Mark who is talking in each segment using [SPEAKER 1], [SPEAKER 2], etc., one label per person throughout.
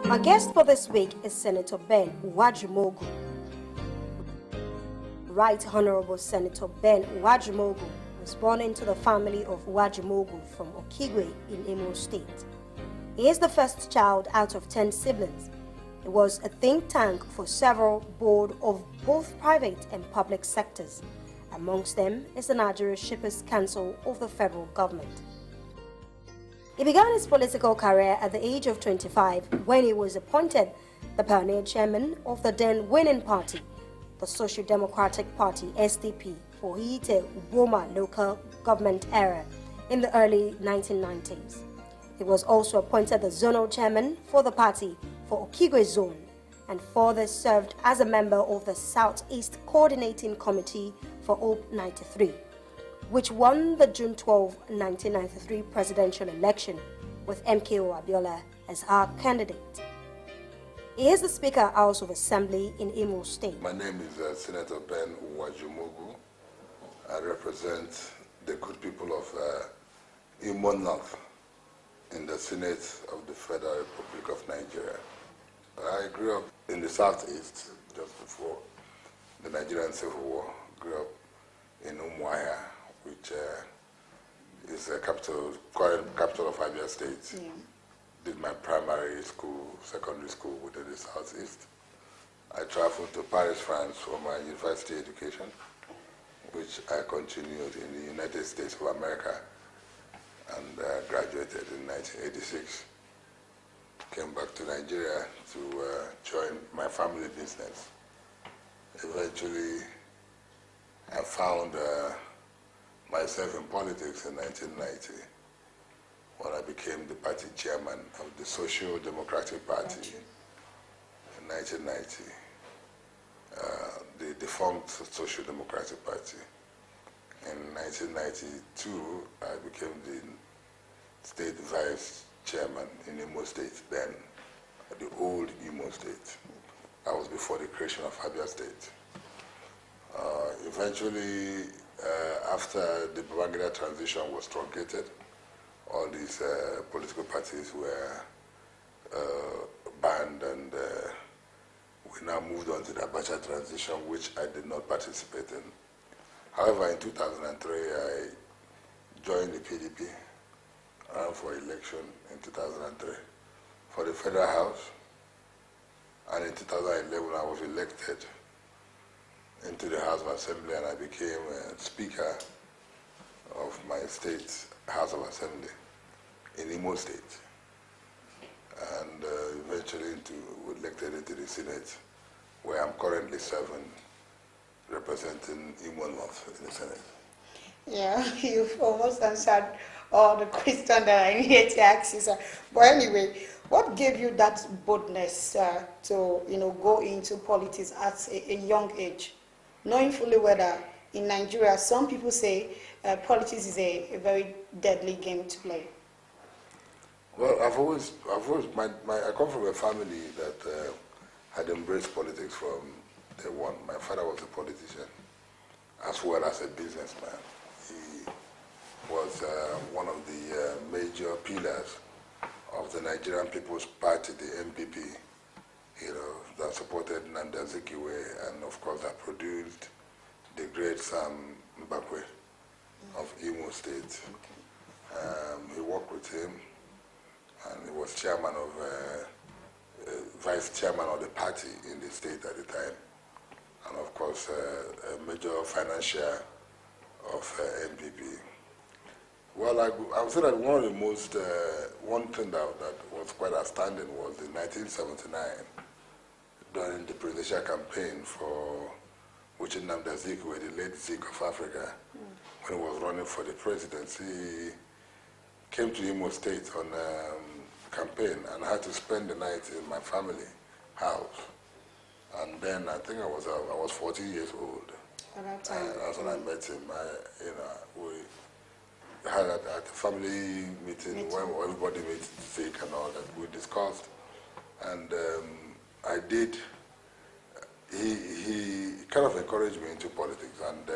[SPEAKER 1] My guest for this week is Senator Ben Uwajumogu. Right Honorable Senator Ben Uwajumogu was born into the family of Uwajumogu from Okigwe in Imo State. He is the first child out of 10 siblings. He was a think tank for several boards of both private and public sectors. Amongst them is the Nigeria Shippers Council of the federal government. He began his political career at the age of 25 when he was appointed the pioneer chairman of the then winning party, the Social Democratic Party (SDP), for Ihitte Uboma local government area in the early 1990s. He was also appointed the zonal chairman for the party for Okigwe zone and further served as a member of the Southeast Coordinating Committee for OPE 93, which won the June 12, 1993 presidential election with MKO Abiola as our candidate. He is the Speaker House of Assembly in Imo State.
[SPEAKER 2] My name is Senator Ben Uwajumogu. I represent the good people of Imo North in the Senate of the Federal Republic of Nigeria. I grew up in the Southeast just before the Nigerian Civil War. Grew up in Umuihi, which is the current capital of Abia State. Yeah. Did my primary school, secondary school within the Southeast. I traveled to Paris, France for my university education, which I continued in the United States of America and graduated in 1986. Came back to Nigeria to join my family business. Eventually, I found myself in politics in 1990 when I became the party chairman of the Social Democratic Party in 1990, the defunct Social Democratic Party. In 1992, I became the state vice chairman in Imo State, then the old Imo State. That was before the creation of Abia State. Eventually, after the Babangida transition was truncated, all these political parties were banned, and we now moved on to the Abacha transition, which I did not participate in. However, in 2003, I joined the PDP, ran for election in 2003 for the Federal House, and in 2011 I was elected into the House of Assembly, and I became Speaker of my state House of Assembly in Imo State, and eventually elected into the Senate, where I'm currently serving, representing Imo North in the Senate.
[SPEAKER 3] Yeah, you've almost answered all the questions that I needed to ask you, sir. But anyway, what gave you that boldness to go into politics at a young age, knowing fully well that in Nigeria, some people say politics is a very deadly game to play?
[SPEAKER 2] Well, I come from a family that had embraced politics from day one. My father was a politician as well as a businessman. He was one of the major pillars of the Nigerian People's Party, the NPP, that supported Nnamdi Azikiwe, and of course that produced the great Sam Mbakwe of Imo State. Okay. He worked with him, and he was chairman of, vice chairman of the party in the state at the time, and of course a major financier of NPP. Well, I would say that one of the most, one thing that was quite outstanding was in 1979, during the presidential campaign for which Nnamdi Azikiwe, the late Zik of Africa, when he was running for the presidency, he came to Imo State on campaign, and I had to spend the night in my family house. And then I think I was 14 years old.
[SPEAKER 3] At that time.
[SPEAKER 2] That's when I met him. We had at the family meeting where everybody made sick and all that. We discussed, and he kind of encouraged me into politics, and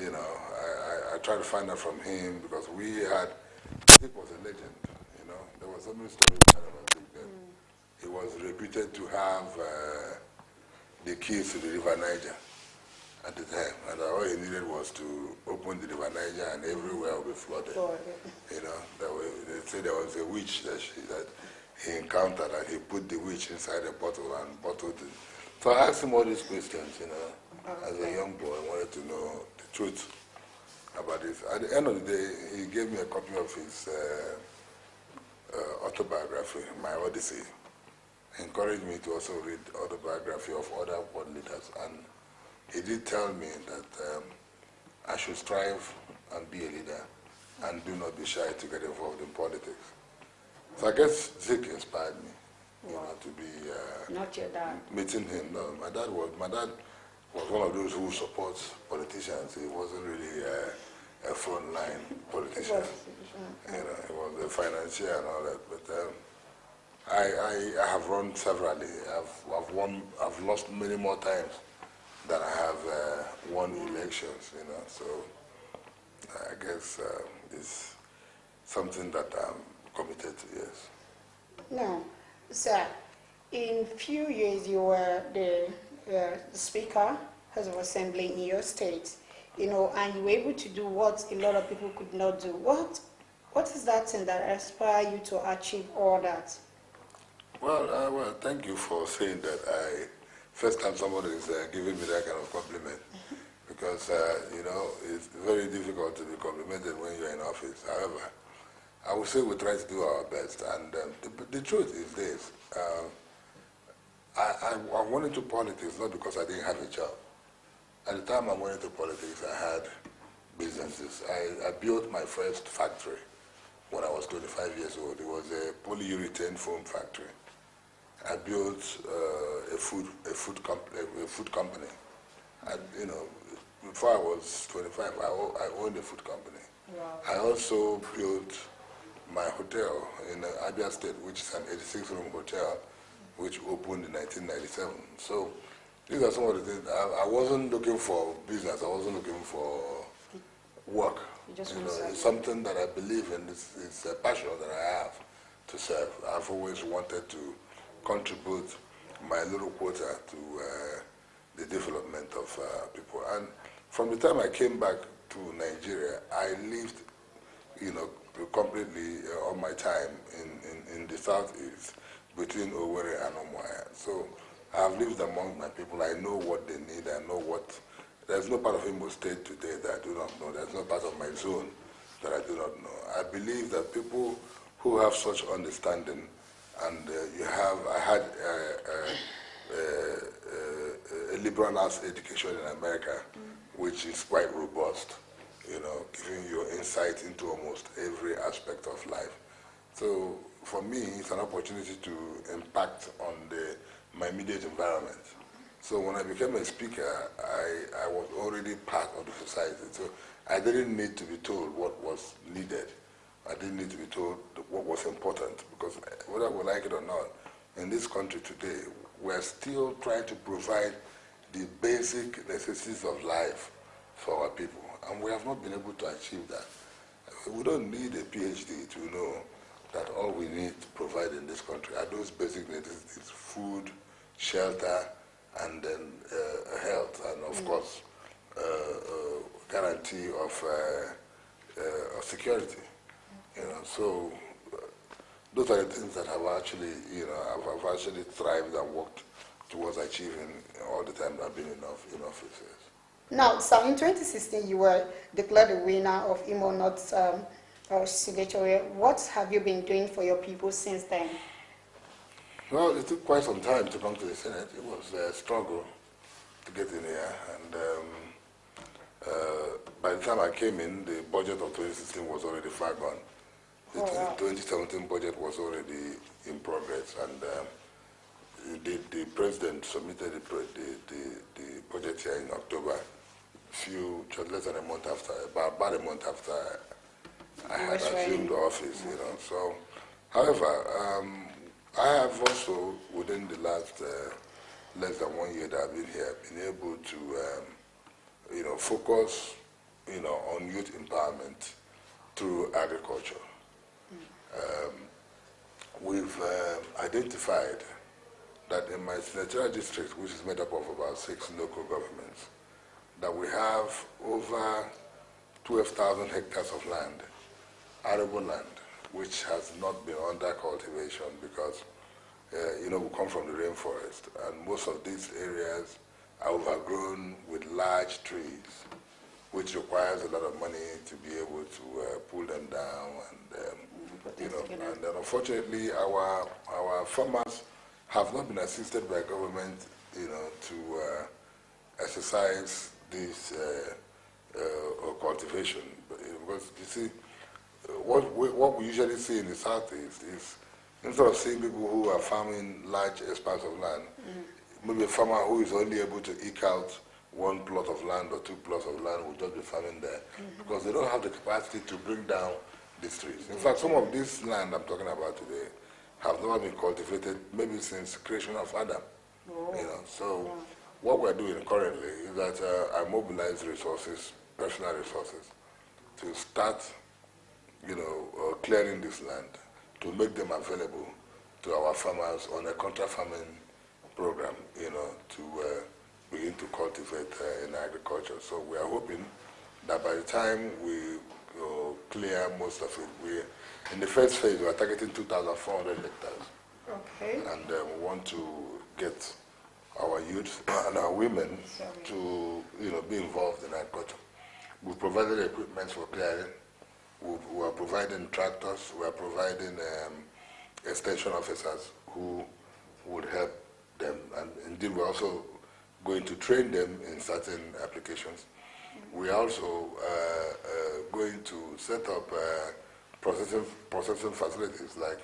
[SPEAKER 2] I tried to find out from him, because Zik was a legend. There was so many stories about Zik then. he was reputed to have the keys to the River Niger at the time, and all he needed was to open the River Niger and everywhere will be flooded. You know, they say there was a witch that he encountered, and he put the witch inside a bottle and bottled it. So I asked him all these questions, you know, as a young boy. I wanted to know the truth about this. At the end of the day, he gave me a copy of his autobiography, My Odyssey. He encouraged me to also read autobiography of other world leaders, and he did tell me that I should strive and be a leader and do not be shy to get involved in politics. So I guess Zik inspired me, you know, to be
[SPEAKER 3] not your dad.
[SPEAKER 2] Meeting him. No, my dad was one of those who supports politicians. He wasn't really a frontline politician. You know, he was a financier and all that. But I have run severally. I've lost many more times than I have won elections. You know, so I guess it's something that I'm committed to. Yes.
[SPEAKER 3] No, sir. In few years, you were the Speaker, House of Assembly in your state. You know, and you were able to do what a lot of people could not do. What is that thing that inspired you to achieve all that?
[SPEAKER 2] Well, thank you for saying that. First time somebody is giving me that kind of compliment, because you know, it's very difficult to be complimented when you're in office. However, I would say we try to do our best, and the truth is this: I went into politics not because I didn't have a job. At the time I went into politics, I had businesses. I built my first factory when I was 25 years old. It was a polyurethane foam factory. I built a food company. You know, before I was 25, I owned a food company.
[SPEAKER 3] Wow.
[SPEAKER 2] I also built my hotel in Abia State, which is an 86-room hotel, which opened in 1997. So these are some of the things. I wasn't looking for business. I wasn't looking for work. You know, it's something that I believe in. It's a passion that I have to serve. I've always wanted to contribute my little quota to the development of people. And from the time I came back to Nigeria, I lived, you know, completely all my time in the southeast between Owerri and Umuihi. So I've lived among my people. I know what they need. I know what. There's no part of Imo State today that I do not know. There's no part of my zone that I do not know. I believe that people who have such understanding, and I had a liberal arts education in America, which is quite robust, you know, giving you insight into almost every aspect of life. So for me, it's an opportunity to impact on my immediate environment. So when I became a speaker, I was already part of the society. So I didn't need to be told what was needed. I didn't need to be told what was important, because whether we like it or not, in this country today, we're still trying to provide the basic necessities of life for our people, and we have not been able to achieve that. We don't need a PhD to know that all we need to provide in this country are those basic necessities: food, shelter, and then health, and of course, guarantee of security. You know, so those are the things that have actually, you know, I've actually thrived and worked towards achieving all the time I've been in office.
[SPEAKER 3] Now, so in 2016, you were declared the winner of Imo North's senatorial. What have you been doing for your people since then?
[SPEAKER 2] Well, it took quite some time to come to the Senate. It was a struggle to get in here, and by the time I came in, the budget of 2016 was already far gone. The 2017 budget was already in progress, and the president submitted the budget here in October, just less than a month after, about a month after I had assumed office, you know. So, however, I have also, within the last less than 1 year that I've been here, been able to, you know, focus, you know, on youth empowerment through agriculture. we've identified that in my senatorial district, which is made up of about 6 local governments, that we have over 12,000 hectares of land, arable land, which has not been under cultivation because, we come from the rainforest, and most of these areas are overgrown with large trees, which requires a lot of money to be able to pull them down, and unfortunately, our farmers have not been assisted by government, to exercise this cultivation. Because you see, what we usually see in the southeast is, instead of seeing people who are farming large expanse of land, maybe a farmer who is only able to eke out 1 plot of land or 2 plots of land will just be farming there, because they don't have the capacity to bring down these trees. In fact, some of this land I'm talking about today have never been cultivated, maybe since the creation of Adam. So what we're doing currently is that I mobilize resources, personal resources, to start, clearing this land, to make them available to our farmers on a contract farming program, to begin to cultivate in agriculture. So we are hoping that by the time we clear most of it, in the first phase we are targeting 2,400 hectares.
[SPEAKER 3] Okay.
[SPEAKER 2] And we want to get our youth and our women to be involved in agriculture. We've provided equipment for clearing. We are providing tractors. We are providing extension officers who would help them, and indeed we're also going to train them in certain applications. We are also going to set up processing facilities like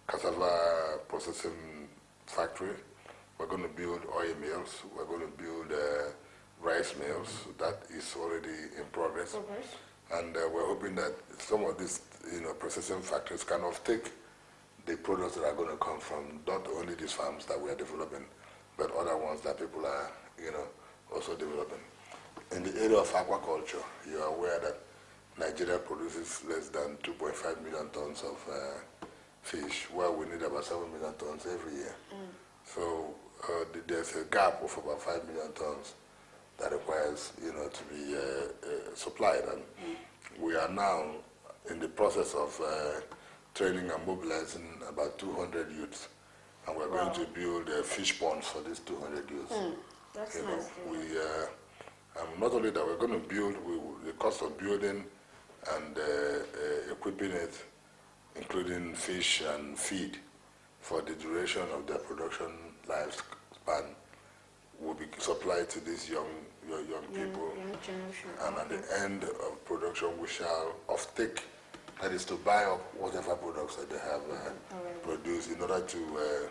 [SPEAKER 2] cassava processing factory. We're going to build oil mills. We're going to build rice mills. That is already in progress. And we're hoping that some of these processing factories can offtake the products that are going to come from not only these farms that we are developing, but other ones that people are also developing. In the area of aquaculture, you are aware that Nigeria produces less than 2.5 million tons of fish, while we need about 7 million tons every year. So there's a gap of about 5 million tons that requires to be supplied, and we are now in the process of training and mobilizing about 200 youths, and we're going to build fish ponds for these 200 youths.
[SPEAKER 3] That's nice.
[SPEAKER 2] Not only that, we're going to build, the cost of building and equipping it, including fish and feed for the duration of their production lifespan, will be supplied to these young people. And at the end of production, we shall offtake, that is to buy up whatever products that they have produced in order to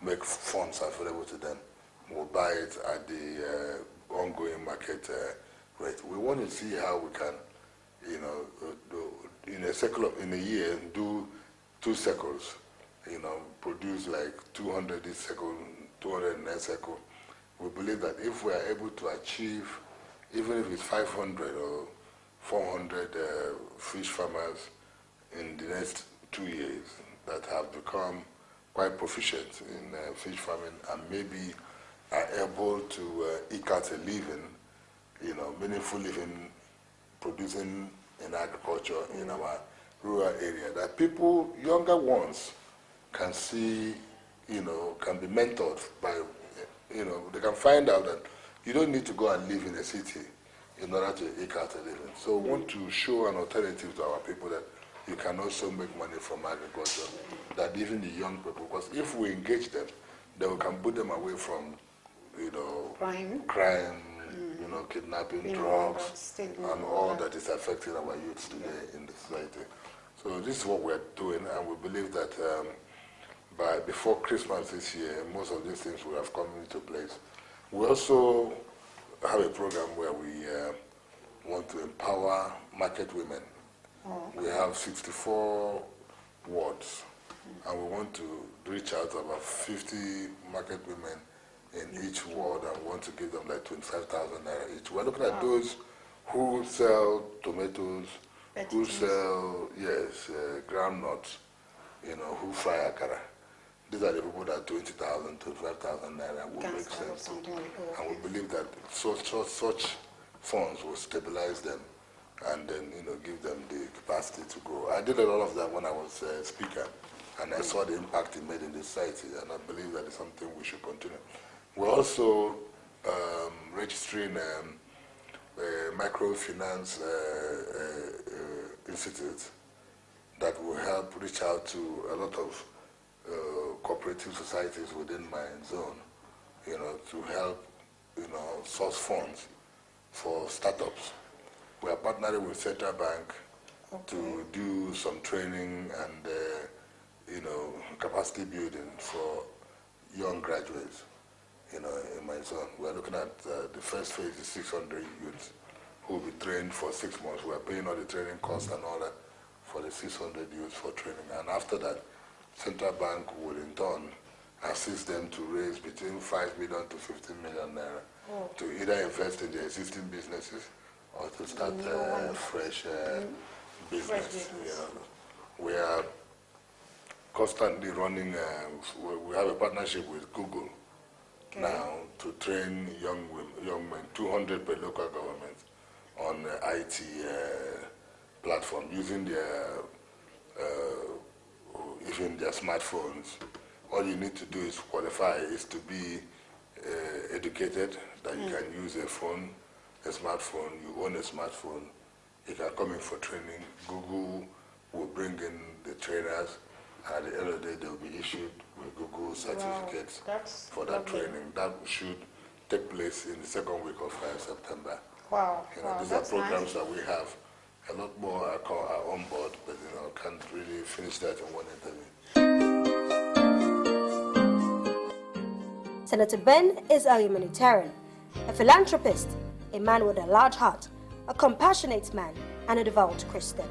[SPEAKER 2] make funds available to them. We'll buy it at the ongoing market rate. We want to see how we can, in a year, do 2 cycles, produce like 200 this cycle, 200 next cycle. We believe that if we are able to achieve, even if it's 500 or 400 fish farmers in the next 2 years that have become quite proficient in fish farming and maybe are able to eke out a living, meaningful living, producing in agriculture in our rural area, that people, younger ones, can see, can be mentored by, they can find out that you don't need to go and live in a city in order to eke out a living. So we want to show an alternative to our people that you can also make money from agriculture, that even the young people, because if we engage them, then we can put them away from, crime, kidnapping, drugs, and all that is affecting our youths today in the society. So this is what we're doing, and we believe that before Christmas this year, most of these things will have come into place. We also have a program where we want to empower market women. We have 64 wards, and we want to reach out to about 50 market women in each ward and want to give them like 25,000 naira each. We're looking at those who sell tomatoes, who sell, yes, groundnuts, you know, who fry akara. These are the people that 20,000, 25,000 naira will make sense. And we believe that such funds will stabilize them and then, you know, give them the capacity to grow. I did a lot of that when I was speaker, and I saw the impact it made in the society, and I believe that is something we should continue. We're also registering microfinance institute that will help reach out to a lot of cooperative societies within my zone, you know, to help, you know, source funds for startups. We are partnering with Central Bank to do some training and, you know, capacity building for young graduates, you know, in my zone. We are looking at the first phase is 600 youths who will be trained for 6 months. We are paying all the training costs and all that for the 600 youths for training. And after that, Central Bank will in turn assist them to raise between 5 million to 15 million naira to either invest in their existing businesses or to start fresh business. You know. We are constantly running, we have a partnership with Google now to train young men, 200 per local government on IT platform using their even their smartphones. All you need to do is qualify, is to be educated, that you can use a phone, a smartphone, you own a smartphone, you can come in for training. Google will bring in the trainers, and at the end of the day, they will be issued with Google certificates for that training. That should take place in the second week of September.
[SPEAKER 3] Wow.
[SPEAKER 2] You know, these are programs that we have. A lot more are on board, but you know, can't really finish that in one interview.
[SPEAKER 1] Senator Ben is a humanitarian, a philanthropist, a man with a large heart, a compassionate man, and a devout Christian.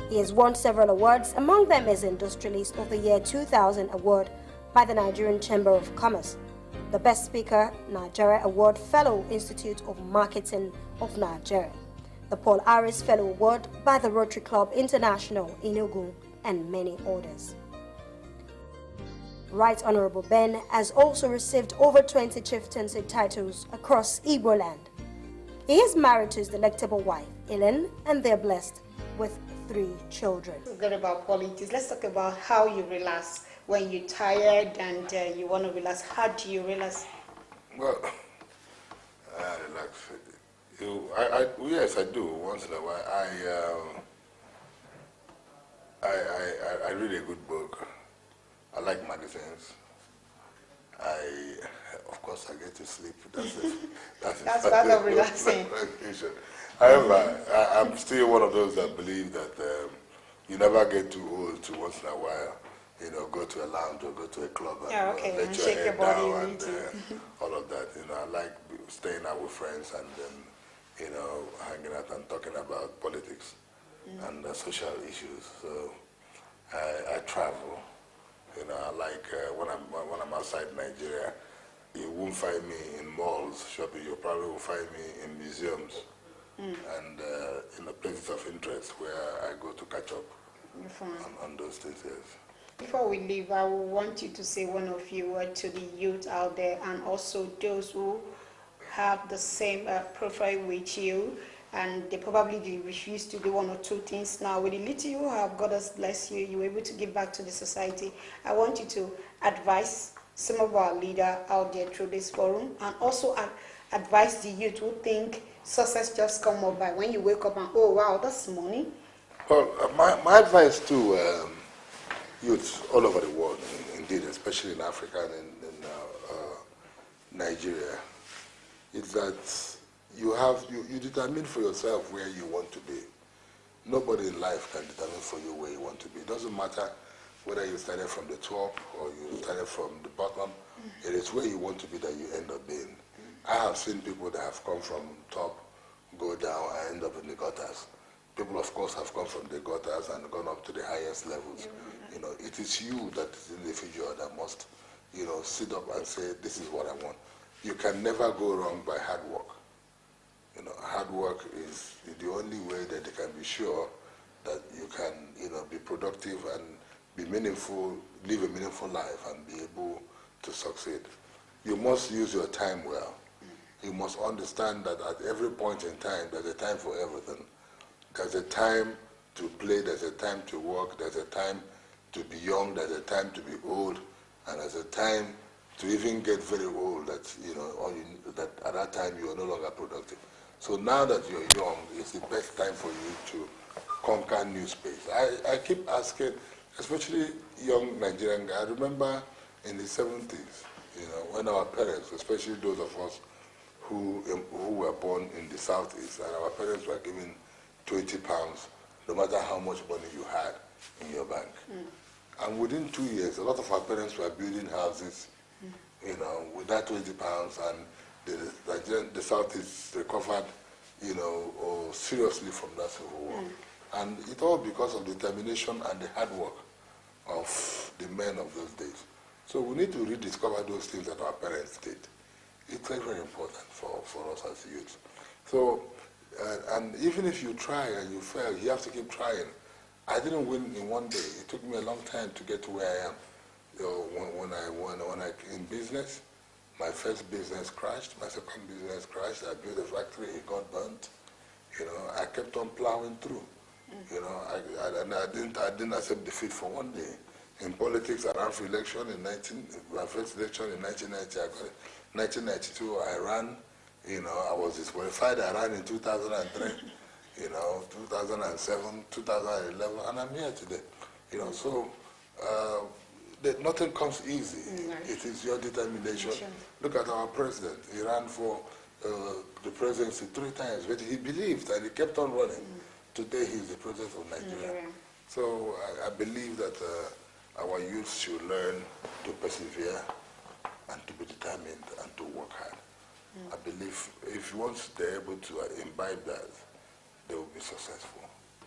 [SPEAKER 1] He has won several awards. Among them is Industrialist of the Year 2000 award by the Nigerian Chamber of Commerce, the Best Speaker Nigeria Award Fellow Institute of Marketing of Nigeria, the Paul Harris Fellow Award by the Rotary Club International in Enugu, and many others. Right Honorable Ben has also received over 20 chieftaincy titles across Igbo land. He is married to his delectable wife, Ellen, and they're blessed with 3 children.
[SPEAKER 3] Forget about politics. Let's talk about how you relax when you're tired and you want to relax. How do you relax?
[SPEAKER 2] Well, I relax. Yes, I do once in a while. I read a good book. I like magazines. Of course, I get to sleep. That's
[SPEAKER 3] part of relaxing.
[SPEAKER 2] However, I'm still one of those that believe that you never get too old to once in a while, you know, go to a lounge or go to a club and let your head down and all of that. You know, I like staying out with friends and then, you know, hanging out and talking about politics and social issues. So I travel. You know, I like when I'm outside Nigeria, you won't find me in malls shopping. You probably will find me in museums and in the places of interest where I go to catch up on those things. Yes.
[SPEAKER 3] Before we leave, I want you to say one of your words to the youth out there and also those who have the same profile with you and they probably refuse to do 1 or 2 things. Now, with the little you have, God has blessed you, you're able to give back to the society. I want you to advise some of our leaders out there through this forum and also advise the youth who think success just come up by when you wake up and, oh, wow, that's money.
[SPEAKER 2] Well, my advice to youths all over the world, indeed, especially in Africa and in Nigeria, is that you determine for yourself where you want to be. Nobody in life can determine for you where you want to be. It doesn't matter whether you started from the top or you started from the bottom. It is where you want to be that you end up being. I have seen people that have come from top, go down, and end up in the gutters. People, of course, have come from the gutters and gone up to the highest levels. You know, it is you that is the individual that must, you know, sit up and say, this is what I want. You can never go wrong by hard work. hard work is the only way that they can be sure that you can, be productive and be meaningful, live a meaningful life and be able to succeed. You must use your time well. You must understand that at every point in time, there's a time for everything. There's a time to play, there's a time to work, there's a time to be young, there's a time to be old, and there's a time to even get very old that, that at that time you are no longer productive. So now that you're young, it's the best time for you to conquer new space. I keep asking, especially young Nigerian guys, I remember in the 70s, when our parents, especially those of us who were born in the Southeast, and our parents were given 20 pounds, no matter how much money you had in your bank. And within 2 years, a lot of our parents were building houses, with that 20 pounds, and the Southeast recovered, seriously from that civil war. And it all because of the determination and the hard work of the men of those days. So we need to rediscover those things that our parents did. It's very, very important for us as youth. So, and even if you try and you fail, you have to keep trying. I didn't win in one day. It took me a long time to get to where I am. When I in business, my first business crashed, my second business crashed. I built a factory, it got burnt. I kept on plowing through. I didn't accept defeat for one day. In politics, I ran for election my first election in 1990. I got it. 1992, I ran. I was disqualified. I ran in 2003. 2007, 2011, and I'm here today. So nothing comes easy. It is your determination. Look at our president. He ran for the presidency 3 times, but he believed and he kept on running. Today he's the president of Nigeria. So I believe that our youth should learn to persevere and to be determined and to work hard. I believe if once they're able to imbibe that, they will be successful.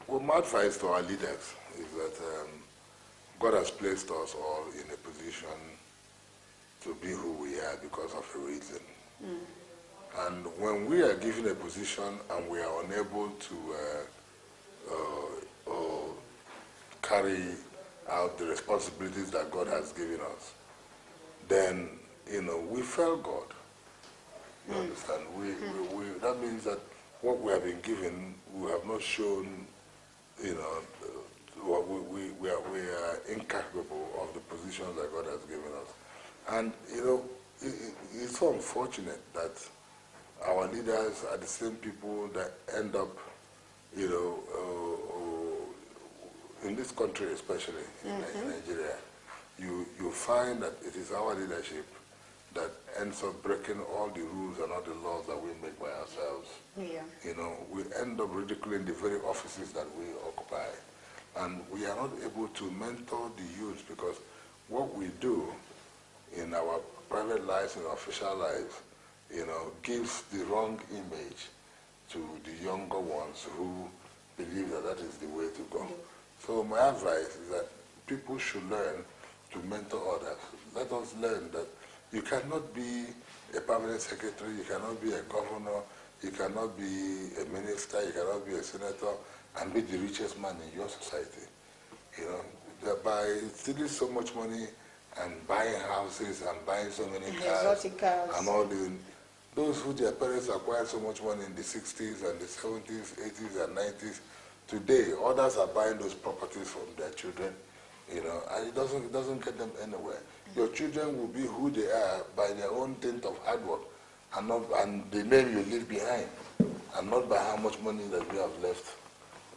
[SPEAKER 2] Well, my advice to our leaders is that God has placed us all in a position to be who we are because of a reason. And when we are given a position and we are unable to carry out the responsibilities that God has given us, then, we fail God. You understand? That means that what we have been given, we have not shown, we are incapable of the positions that God has given us. And, it's so unfortunate that our leaders are the same people that end up, in this country especially, in Nigeria, you find that it is our leadership that ends up breaking all the rules and all the laws that we make by ourselves. We end up ridiculing the very offices that we occupy. And we are not able to mentor the youth because what we do in our private lives, in our official lives, gives the wrong image to the younger ones who believe that that is the way to go. So my advice is that people should learn to mentor others. Let us learn that you cannot be a permanent secretary, you cannot be a governor, you cannot be a minister, you cannot be a senator and be the richest man in your society. By stealing so much money and buying houses and buying so many cars and all those who their parents acquired so much money in the 60s and the 70s, 80s and 90s, today others are buying those properties from their children, and it doesn't get them anywhere. Your children will be who they are by their own dint of hard work and the name you leave behind, and not by how much money that we have left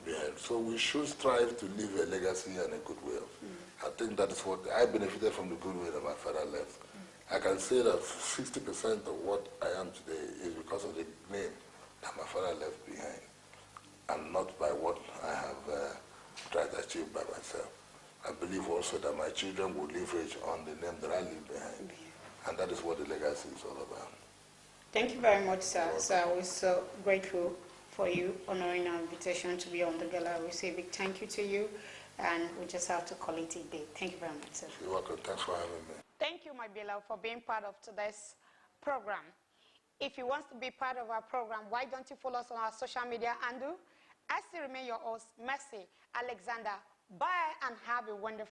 [SPEAKER 2] behind. So we should strive to leave a legacy and a goodwill. I think that is what I benefited from, the goodwill that my father left. I can say that 60% of what I am today is because of the name that my father left behind, and not by what I have tried to achieve by myself. I believe also that my children will leverage on the name that I leave behind, and that is what the legacy is all about.
[SPEAKER 3] Thank you very much, sir. So we're so grateful for you honoring our invitation to be on the gala. We say a big thank you to you, and we just have to call it a day. Thank you very much, sir.
[SPEAKER 2] You're welcome. Thanks for having me.
[SPEAKER 3] Thank you, my beloved, for being part of today's program. If you want to be part of our program, why don't you follow us on our social media handle? I still remain your host, Mercy Alexander. Bye and have a wonderful